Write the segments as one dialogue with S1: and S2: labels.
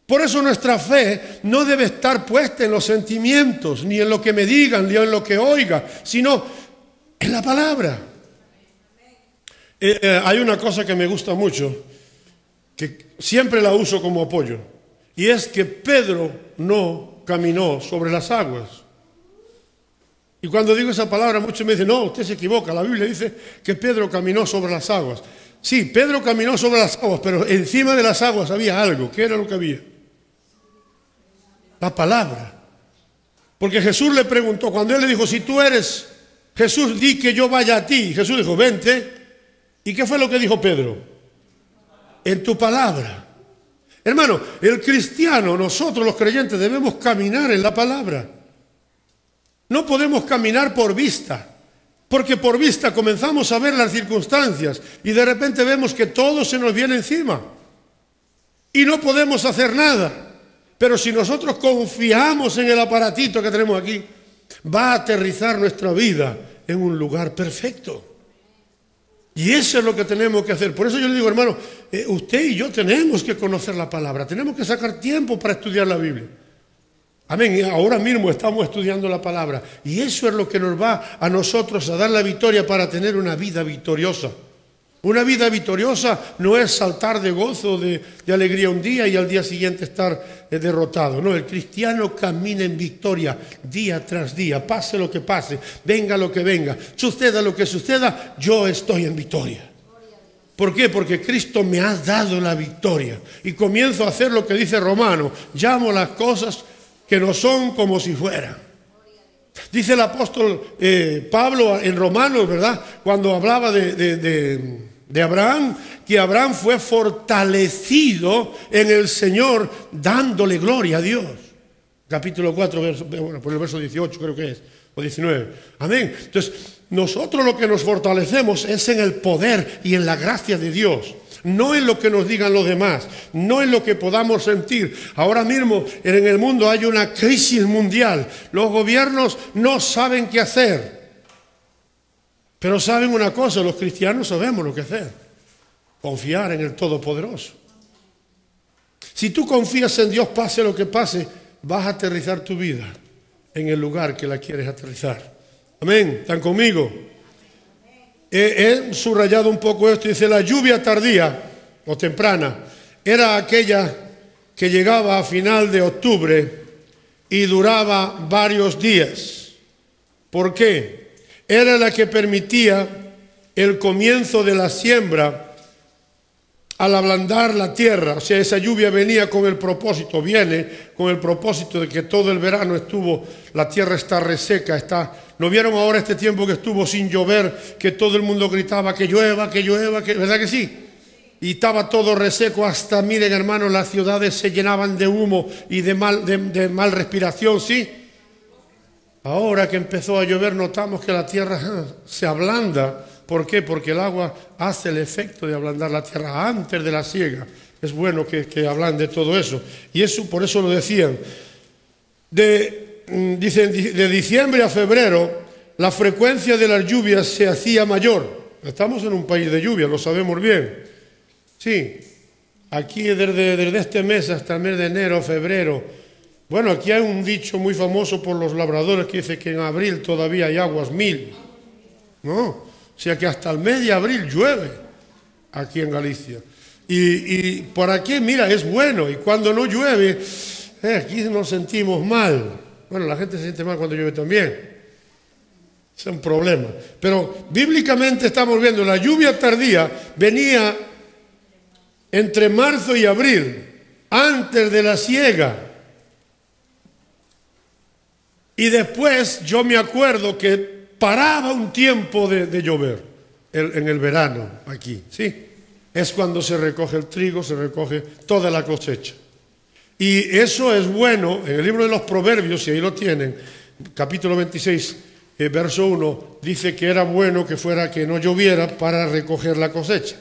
S1: Por eso nuestra fe no debe estar puesta en los sentimientos, ni en lo que me digan, ni en lo que oiga, sino en la palabra. Hay una cosa que me gusta mucho, que siempre la uso como apoyo, y es que Pedro no caminó sobre las aguas. Y cuando digo esa palabra, muchos me dicen, no, usted se equivoca, la Biblia dice que Pedro caminó sobre las aguas. Sí, Pedro caminó sobre las aguas, pero encima de las aguas había algo. ¿Qué era lo que había? La palabra. Porque Jesús le preguntó, cuando él le dijo, si tú eres Jesús, di que yo vaya a ti. Y Jesús dijo, vente. ¿Y qué fue lo que dijo Pedro? En tu palabra. Hermano, el cristiano, nosotros los creyentes debemos caminar en la palabra. No podemos caminar por vista, porque por vista comenzamos a ver las circunstancias y de repente vemos que todo se nos viene encima y no podemos hacer nada. Pero si nosotros confiamos en el aparatito que tenemos aquí, va a aterrizar nuestra vida en un lugar perfecto. Y eso es lo que tenemos que hacer. Por eso yo le digo, hermano, usted y yo tenemos que conocer la palabra, tenemos que sacar tiempo para estudiar la Biblia. Amén. Y ahora mismo estamos estudiando la palabra. Y eso es lo que nos va a nosotros a dar la victoria para tener una vida victoriosa. Una vida victoriosa no es saltar de gozo, de alegría un día y al día siguiente estar derrotado. No, el cristiano camina en victoria día tras día. Pase lo que pase, venga lo que venga, suceda lo que suceda, yo estoy en victoria. ¿Por qué? Porque Cristo me ha dado la victoria. Y comienzo a hacer lo que dice Romano. Llamo las cosas que no son como si fueran. Dice el apóstol Pablo en Romanos, ¿verdad? Cuando hablaba de Abraham, que Abraham fue fortalecido en el Señor dándole gloria a Dios. Capítulo 4, por el verso 18 creo que es, o 19. Amén. Entonces, nosotros lo que nos fortalecemos es en el poder y en la gracia de Dios. No en lo que nos digan los demás, no en lo que podamos sentir. Ahora mismo en el mundo hay una crisis mundial. Los gobiernos no saben qué hacer. Pero saben una cosa, los cristianos sabemos lo que hacer. Confiar en el Todopoderoso. Si tú confías en Dios, pase lo que pase, vas a aterrizar tu vida en el lugar que la quieres aterrizar. Amén. ¿Están conmigo? He subrayado un poco esto. Dice, la lluvia tardía o temprana era aquella que llegaba a final de octubre y duraba varios días. ¿Por qué? Era la que permitía el comienzo de la siembra al ablandar la tierra. O sea, esa lluvia venía con el propósito, viene con el propósito de que todo el verano la tierra está reseca, ¿no vieron ahora este tiempo que estuvo sin llover, que todo el mundo gritaba que llueva, ¿verdad que sí? Y estaba todo reseco hasta, miren hermanos, las ciudades se llenaban de humo y de mal respiración, ¿sí? Ahora que empezó a llover notamos que la tierra se ablanda. ¿Por qué? Porque el agua hace el efecto de ablandar la tierra antes de la siega. Es bueno que ablande todo eso. Y eso, por eso lo decían. Dicen, de diciembre a febrero, la frecuencia de las lluvias se hacía mayor. Estamos en un país de lluvia, lo sabemos bien. Sí, aquí desde este mes hasta el mes de enero, febrero. Bueno, aquí hay un dicho muy famoso por los labradores que dice que en abril todavía hay aguas 1000. ¿No? O sea que hasta el mes de abril llueve aquí en Galicia. Y por aquí, mira, es bueno. Y cuando no llueve, aquí nos sentimos mal. Bueno, la gente se siente mal cuando llueve también. Es un problema. Pero bíblicamente estamos viendo, la lluvia tardía venía entre marzo y abril, antes de la siega. Y después yo me acuerdo que paraba un tiempo de llover en el verano aquí, ¿sí? Es cuando se recoge el trigo, se recoge toda la cosecha. Y eso es bueno, en el libro de los Proverbios, si ahí lo tienen, capítulo 26, verso 1, dice que era bueno que no lloviera para recoger la cosecha.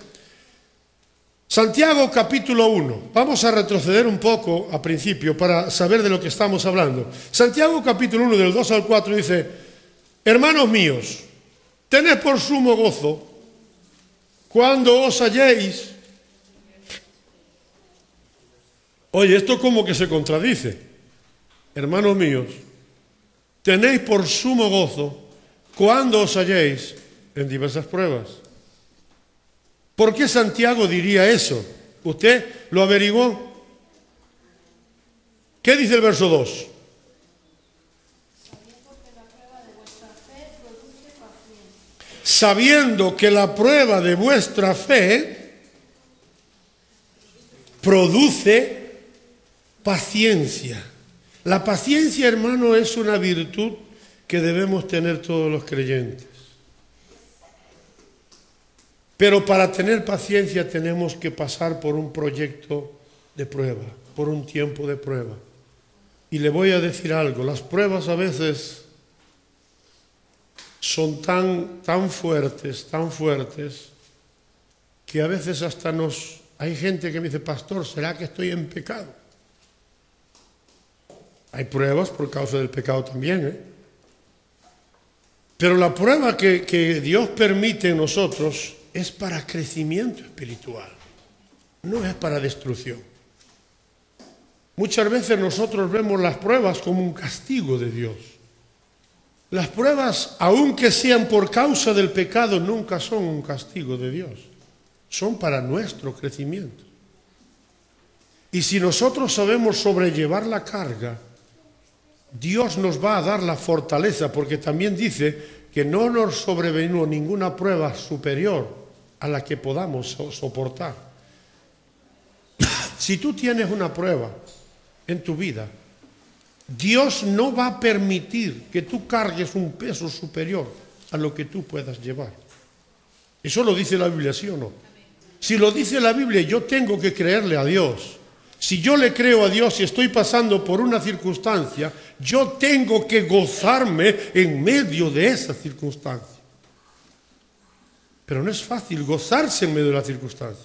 S1: Santiago capítulo 1, vamos a retroceder un poco a principio para saber de lo que estamos hablando. Santiago capítulo 1 del 2 al 4 dice, hermanos míos, tened por sumo gozo cuando os halléis Oye, esto como que se contradice. Hermanos míos, tenéis por sumo gozo cuando os halléis en diversas pruebas. ¿Por qué Santiago diría eso? ¿Usted lo averiguó? ¿Qué dice el verso 2? Sabiendo que la prueba de vuestra fe produce paciencia. La paciencia, hermano, es una virtud que debemos tener todos los creyentes. Pero para tener paciencia tenemos que pasar por un proyecto de prueba, por un tiempo de prueba. Y le voy a decir algo, las pruebas a veces son tan fuertes, que a veces hasta hay gente que me dice, pastor, ¿será que estoy en pecado? Hay pruebas por causa del pecado también, ¿eh? Pero la prueba que Dios permite en nosotros es para crecimiento espiritual, no es para destrucción. Muchas veces nosotros vemos las pruebas como un castigo de Dios. Las pruebas, aunque sean por causa del pecado, nunca son un castigo de Dios. Son para nuestro crecimiento. Y si nosotros sabemos sobrellevar la carga, Dios nos va a dar la fortaleza, porque también dice que no nos sobrevino ninguna prueba superior a la que podamos soportar. Si tú tienes una prueba en tu vida, Dios no va a permitir que tú cargues un peso superior a lo que tú puedas llevar. Eso lo dice la Biblia, ¿sí o no? Si lo dice la Biblia, yo tengo que creerle a Dios. Si yo le creo a Dios y estoy pasando por una circunstancia, yo tengo que gozarme en medio de esa circunstancia. Pero no es fácil gozarse en medio de la circunstancia.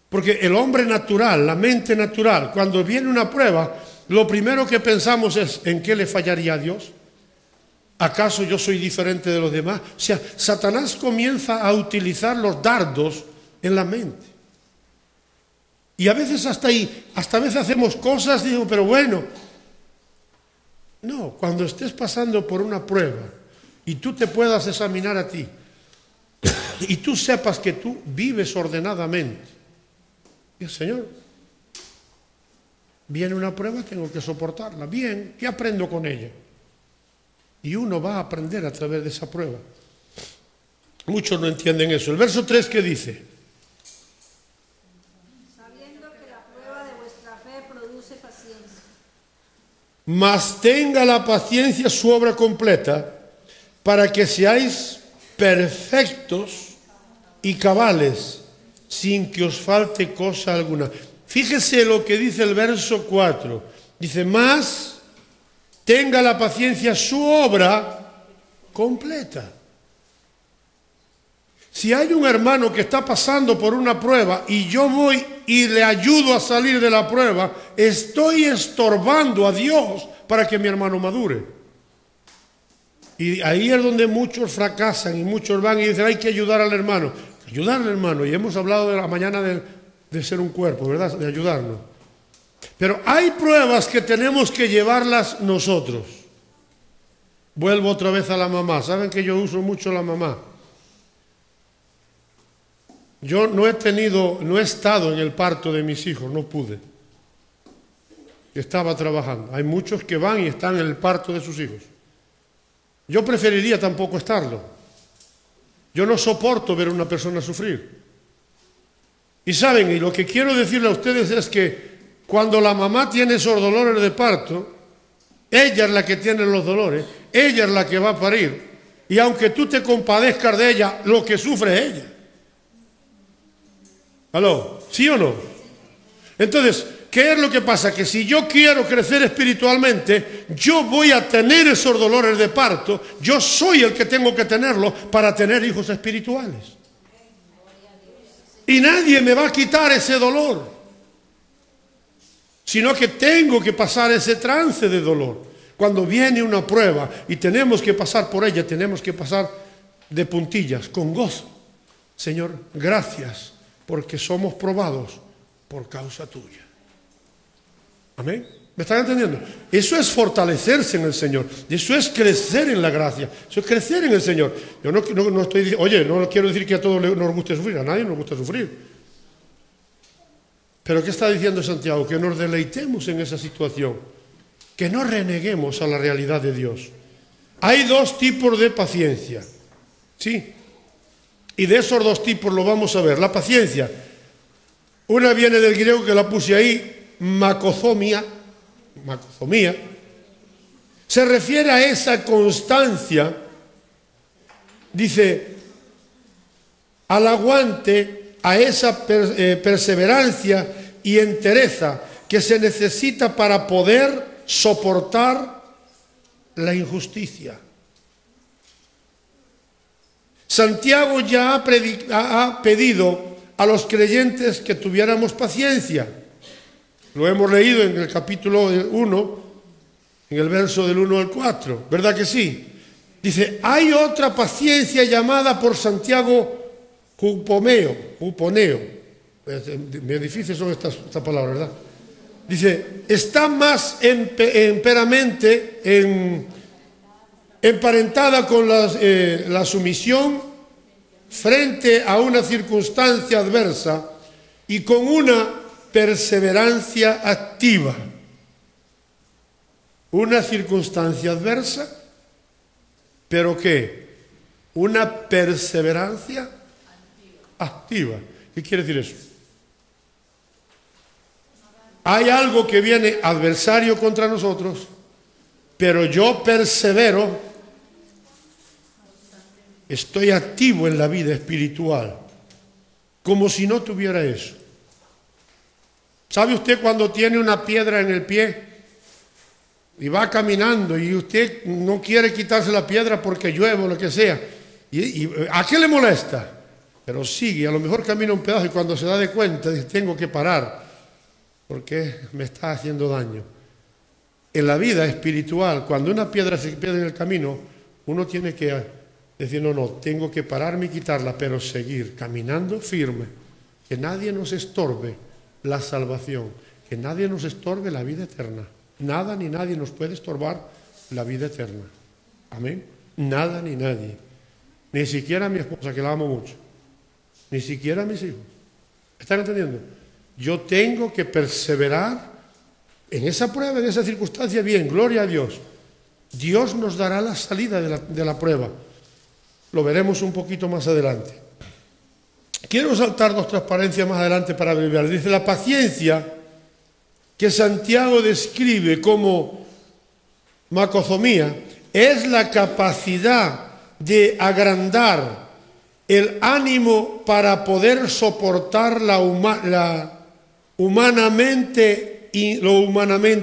S1: Porque el hombre natural, la mente natural, cuando viene una prueba, lo primero que pensamos es, ¿en qué le fallaría a Dios? ¿Acaso yo soy diferente de los demás? O sea, Satanás comienza a utilizar los dardos en la mente. Y a veces hasta a veces hacemos cosas, digo, pero bueno. No, cuando estés pasando por una prueba y tú te puedas examinar a ti y tú sepas que tú vives ordenadamente, y el Señor, viene una prueba, tengo que soportarla. Bien, ¿qué aprendo con ella? Y uno va a aprender a través de esa prueba. Muchos no entienden eso. El verso 3, ¿qué dice?
S2: Sabiendo que la prueba de vuestra fe produce paciencia.
S1: Mas tenga la paciencia su obra completa, para que seáis perfectos y cabales, sin que os falte cosa alguna. Fíjese lo que dice el verso 4. Dice, mas tenga la paciencia su obra completa. Si hay un hermano que está pasando por una prueba y yo voy y le ayudo a salir de la prueba, estoy estorbando a Dios para que mi hermano madure. Y ahí es donde muchos fracasan y muchos van y dicen, hay que ayudar al hermano. Ayudar al hermano. Y hemos hablado de la mañana de ser un cuerpo, ¿verdad? De ayudarnos. Pero hay pruebas que tenemos que llevarlas nosotros. Vuelvo otra vez a la mamá. Saben que yo uso mucho la mamá. Yo no he estado en el parto de mis hijos, no pude. Estaba trabajando. Hay muchos que van y están en el parto de sus hijos. Yo preferiría tampoco estarlo. Yo no soporto ver a una persona sufrir. Y saben, y lo que quiero decirle a ustedes es que cuando la mamá tiene esos dolores de parto, ella es la que tiene los dolores, ella es la que va a parir. Y aunque tú te compadezcas de ella, lo que sufre es ella. ¿Aló? ¿Sí o no? Entonces, ¿qué es lo que pasa? Que si yo quiero crecer espiritualmente, yo voy a tener esos dolores de parto, yo soy el que tengo que tenerlos para tener hijos espirituales. Y nadie me va a quitar ese dolor, sino que tengo que pasar ese trance de dolor. Cuando viene una prueba y tenemos que pasar por ella, tenemos que pasar de puntillas, con gozo. Señor, gracias, porque somos probados por causa tuya. Amén. ¿Me están entendiendo? Eso es fortalecerse en el Señor. Eso es crecer en la gracia. Eso es crecer en el Señor. Yo no estoy diciendo, oye, no quiero decir que a todos nos guste sufrir. A nadie nos gusta sufrir. Pero ¿qué está diciendo Santiago? Que nos deleitemos en esa situación. Que no reneguemos a la realidad de Dios. Hay dos tipos de paciencia. ¿Sí? Y de esos dos tipos lo vamos a ver. La paciencia. Una viene del griego que la puse ahí, macozomia. Macozomía, se refiere a esa constancia, dice, al aguante, a esa perseverancia y entereza que se necesita para poder soportar la injusticia. Santiago ya ha pedido a los creyentes que tuviéramos paciencia. Lo hemos leído en el capítulo 1, en el verso del 1 al 4, ¿verdad que sí? Dice, hay otra paciencia llamada por Santiago huponeo. Bien difíciles son estas palabras, ¿verdad? Dice, está más emparentada con la sumisión frente a una circunstancia adversa y con una perseverancia activa. Una circunstancia adversa, pero ¿qué? Una perseverancia activa. ¿Qué quiere decir eso? Hay algo que viene adversario contra nosotros, pero yo persevero, estoy activo en la vida espiritual, como si no tuviera eso. ¿Sabe usted cuando tiene una piedra en el pie y va caminando y usted no quiere quitarse la piedra porque llueve o lo que sea? ¿Y a qué le molesta? Pero sigue, a lo mejor camina un pedazo y cuando se da de cuenta dice, tengo que parar porque me está haciendo daño. En la vida espiritual, cuando una piedra se pierde en el camino, uno tiene que decir, no, tengo que pararme y quitarla, pero seguir caminando firme, que nadie nos estorbe la salvación, que nadie nos estorbe la vida eterna. Nada ni nadie nos puede estorbar la vida eterna. Amén. Nada ni nadie. Ni siquiera mi esposa, que la amo mucho. Ni siquiera mis hijos. ¿Están entendiendo? Yo tengo que perseverar en esa prueba, en esa circunstancia. Bien, gloria a Dios. Dios nos dará la salida de la prueba. Lo veremos un poquito más adelante. Quiero saltar dos transparencias más adelante para abreviar. Dice, la paciencia que Santiago describe como macozomía es la capacidad de agrandar el ánimo para poder soportar lo humanamente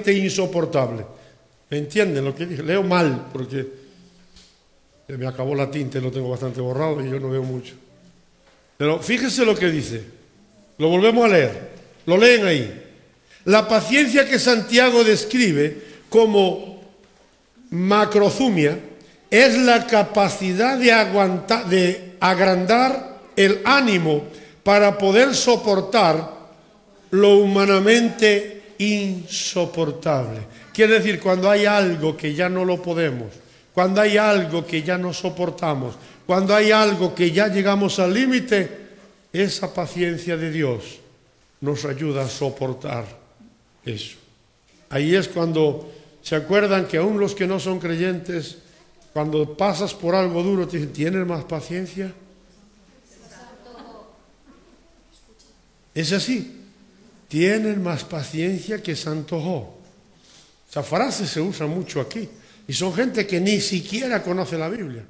S1: insoportable. ¿Me entienden lo que dije? Leo mal porque se me acabó la tinta y lo tengo bastante borrado y yo no veo mucho. Pero fíjese lo que dice. Lo volvemos a leer. Lo leen ahí. La paciencia que Santiago describe como macrozumia es la capacidad de agrandar el ánimo para poder soportar lo humanamente insoportable. Quiere decir, cuando hay algo que ya no lo podemos, cuando hay algo que ya no soportamos, cuando hay algo que ya llegamos al límite, esa paciencia de Dios nos ayuda a soportar eso. Ahí es cuando se acuerdan que aún los que no son creyentes, cuando pasas por algo duro, te dicen, ¿tienes más paciencia? Es así. Tienen más paciencia que Santo Job. Esa frase se usa mucho aquí. Y son gente que ni siquiera conoce la Biblia.